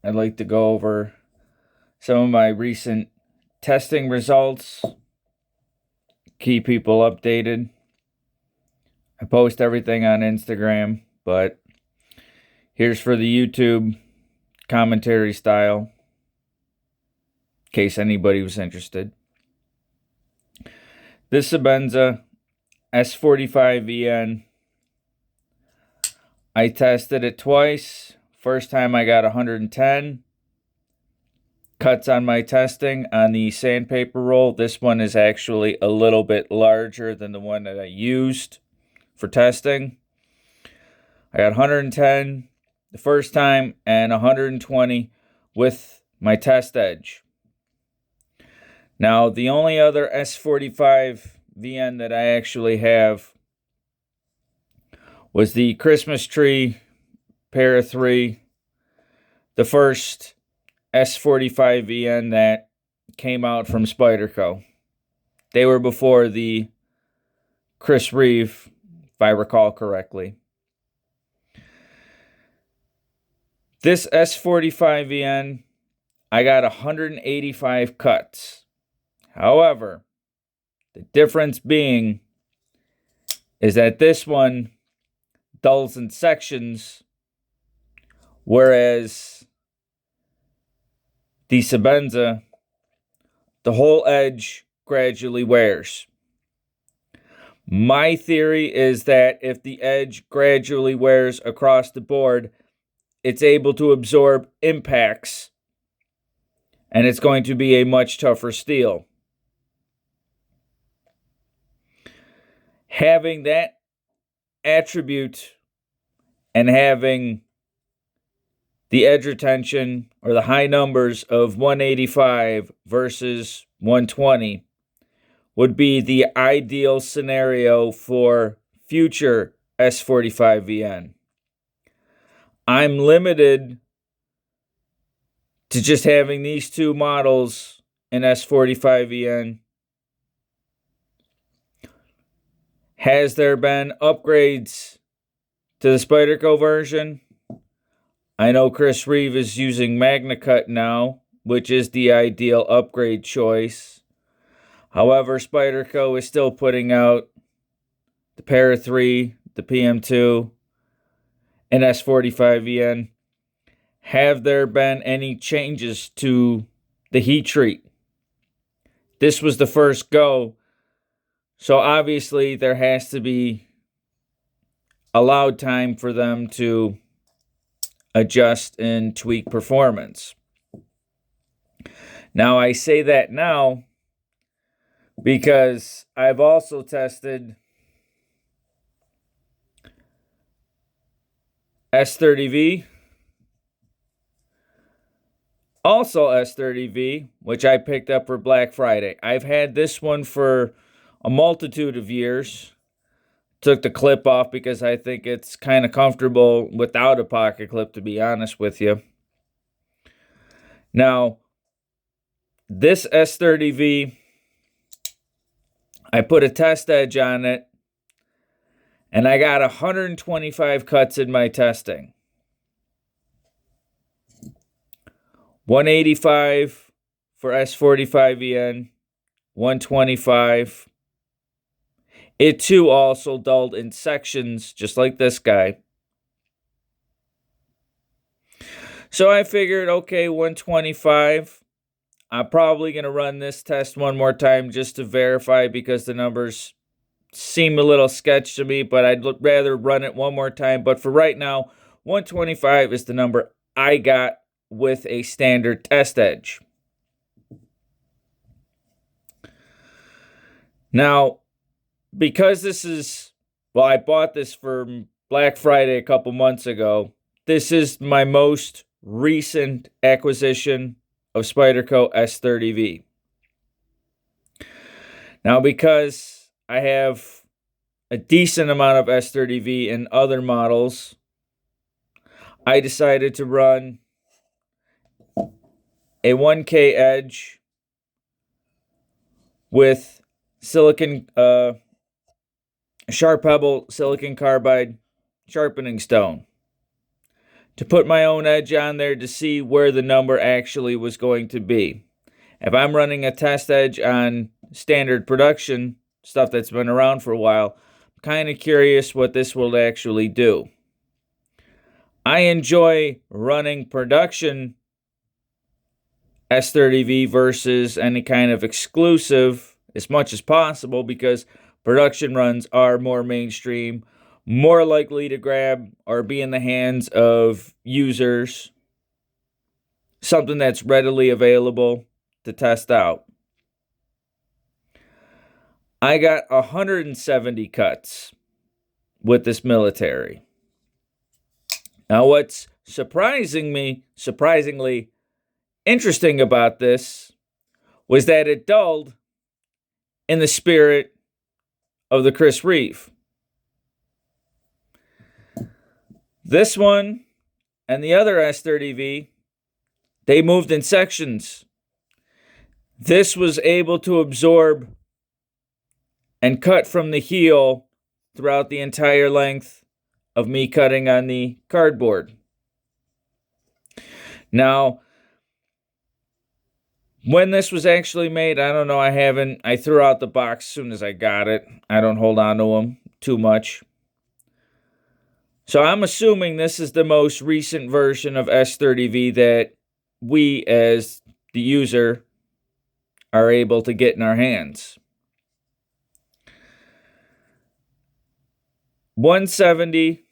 I'd like to go over some of my recent testing results, keep people updated. I post everything on Instagram, but here's for the YouTube commentary style, in case anybody was interested. This Sabenza s45vn, I tested it twice. First time I got 110 cuts on my testing on the sandpaper roll. This one is actually a little bit larger than the one that I used for testing. I got 110 the first time and 120 with my test edge. Now, the only other s45vn that I actually have was the Christmas tree pair of 3, the first s45vn that came out from Spyderco. They were before the Chris Reeve, if I recall correctly. This s45vn, I got 185 cuts. However, the difference being is that this one dulls in sections, whereas the Sabenza, the whole edge gradually wears. My theory is that if the edge gradually wears across the board, it's able to absorb impacts, and it's going to be a much tougher steel. Having that attribute and having the edge retention or the high numbers of 185 versus 120 would be the ideal scenario for future s45vn. I'm limited to just having these two models in s45vn. Has there been upgrades to the Spyderco version? I know Chris Reeve is using MagnaCut now, which is the ideal upgrade choice. However, Spyderco is still putting out the pair of 3, the PM2, and s45vn. Have there been any changes to the heat treat? This was the first go, so obviously there has to be allowed time for them to adjust and tweak performance. Now, I say that now because I've also tested s30v, also s30v, which I picked up for Black Friday. I've had this one for a multitude of years. Took the clip off because I think it's kind of comfortable without a pocket clip, to be honest with you. Now, this s30v, I put a test edge on it, and I got 125 cuts in my testing. 185 for s45vn, 125. It too also dulled in sections, just like this guy. So I figured, okay, 125. I'm probably going to run this test one more time just to verify because the numbers seem a little sketch to me, but I'd rather run it one more time. But for right now, 125 is the number I got with a standard test edge. Now, because this is, well, I bought this for Black Friday a couple months ago. This is my most recent acquisition of Spyderco s30v. Now, because I have a decent amount of s30v in other models, I decided to run a 1K edge with silicon, Sharp Pebble silicon carbide sharpening stone. to put my own edge on there to see where the number actually was going to be. If I'm running a test edge on standard production, stuff that's been around for a while, I'm kind of curious what this will actually do. I enjoy running production S30v versus any kind of exclusive as much as possible, because production runs are more mainstream, more likely to grab or be in the hands of users, something that's readily available to test out. I got 170 cuts with this military. Now, what's surprisingly interesting about this was that it dulled in the spirit of the Chris Reeve. This one and the other S30v, they moved in sections. This was able to absorb and cut from the heel throughout the entire length of me cutting on the cardboard. Now, when this was actually made, I don't know, I threw out the box as soon as I got it. I don't hold on to them too much. So I'm assuming this is the most recent version of S30v that we, as the user, are able to get in our hands. 170,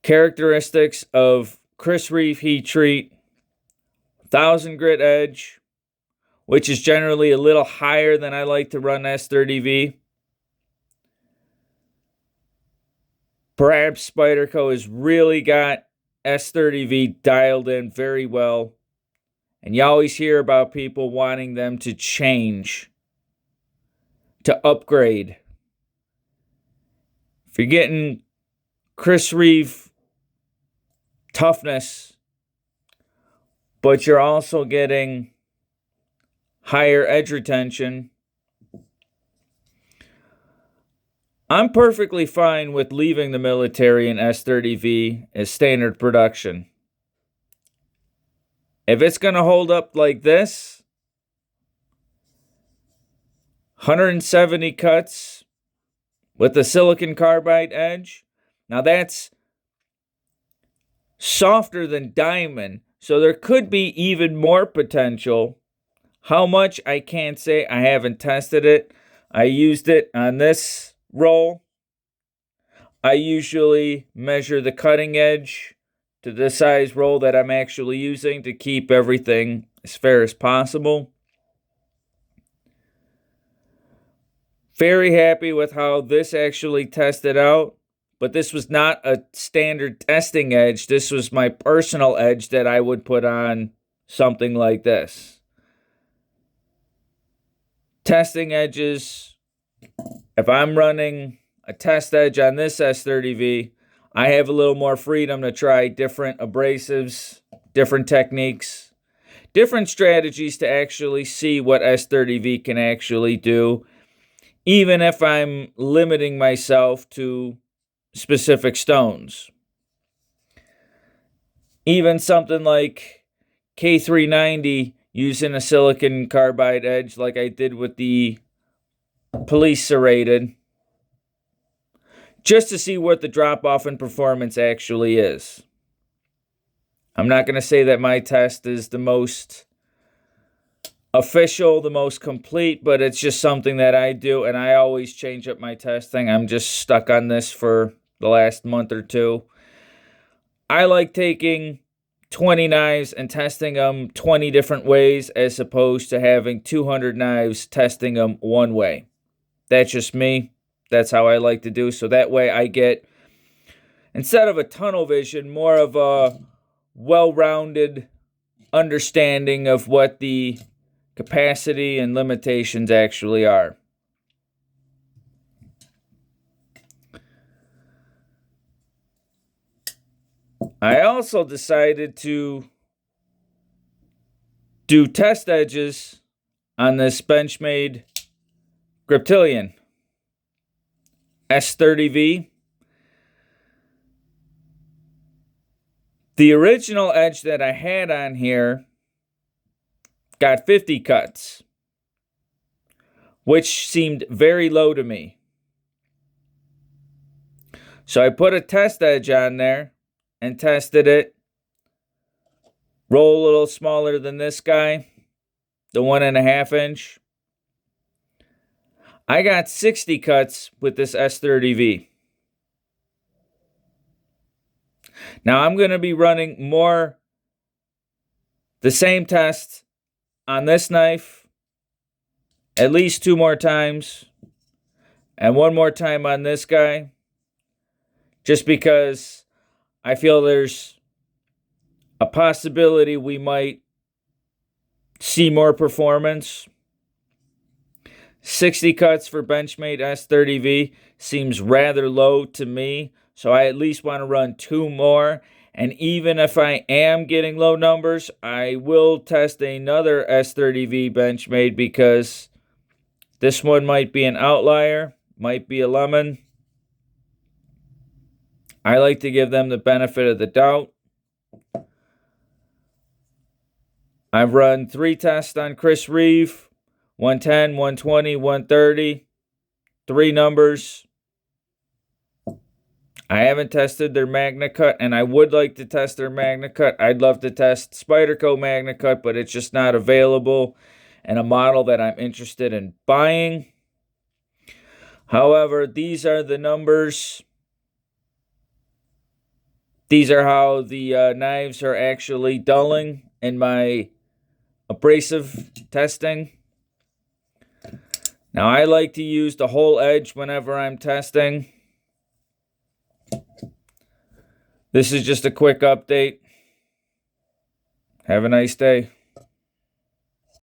characteristics of Chris Reeve heat treat, 1000 grit edge, which is generally a little higher than I like to run S30v. Perhaps Spyderco has really got S30v dialed in very well. And you always hear about people wanting them to change, to upgrade. If you're getting Chris Reeve toughness, but you're also getting higher edge retention, I'm perfectly fine with leaving the military in S30v as standard production. If it's going to hold up like this, 170 cuts with the silicon carbide edge, now that's softer than diamond, so there could be even more potential. How much, I can't say. I haven't tested it. I used it on this roll. I usually measure the cutting edge to the size roll that I'm actually using to keep everything as fair as possible. Very happy with how this actually tested out, but this was not a standard testing edge. This was my personal edge that I would put on something like this. Testing edges, if I'm running a test edge on this S30v, I have a little more freedom to try different abrasives, different techniques, different strategies to actually see what S30v can actually do, even if I'm limiting myself to specific stones. Even something like K390 using a silicon carbide edge like I did with the police serrated, just to see what the drop-off in performance actually is. I'm not going to say that my test is the most official, the most complete, but it's just something that I do, and I always change up my testing. I'm just stuck on this for the last month or two. I like taking 20 knives and testing them 20 different ways as opposed to having 200 knives testing them one way. That's just me. That's how I like to do. So that way I get, instead of a tunnel vision, more of a well-rounded understanding of what the capacity and limitations actually are. I also decided to do test edges on this Benchmade Griptilian S30v. The original edge that I had on here got 50 cuts, which seemed very low to me. So I put a test edge on there and tested it. Roll a little smaller than this guy, the 1.5 inch. I got 60 cuts with this S30v. Now I'm going to be running the same test on this knife at least 2 more times and 1 more time on this guy, just because I feel there's a possibility we might see more performance. 60 cuts for Benchmade S30v seems rather low to me, so I at least want to run 2 more. And even if I am getting low numbers, I will test another S30v Benchmade, because this one might be an outlier, might be a lemon. I like to give them the benefit of the doubt. I've run 3 tests on Chris Reeve, 110, 120, 130, 3 numbers. I haven't tested their Magna Cut, and I would like to test their Magna Cut. I'd love to test Spyderco Magna Cut, but it's just not available and a model that I'm interested in buying. However, these are the numbers. These are how the knives are actually dulling in my abrasive testing. Now, I like to use the whole edge whenever I'm testing. This is just a quick update. Have a nice day.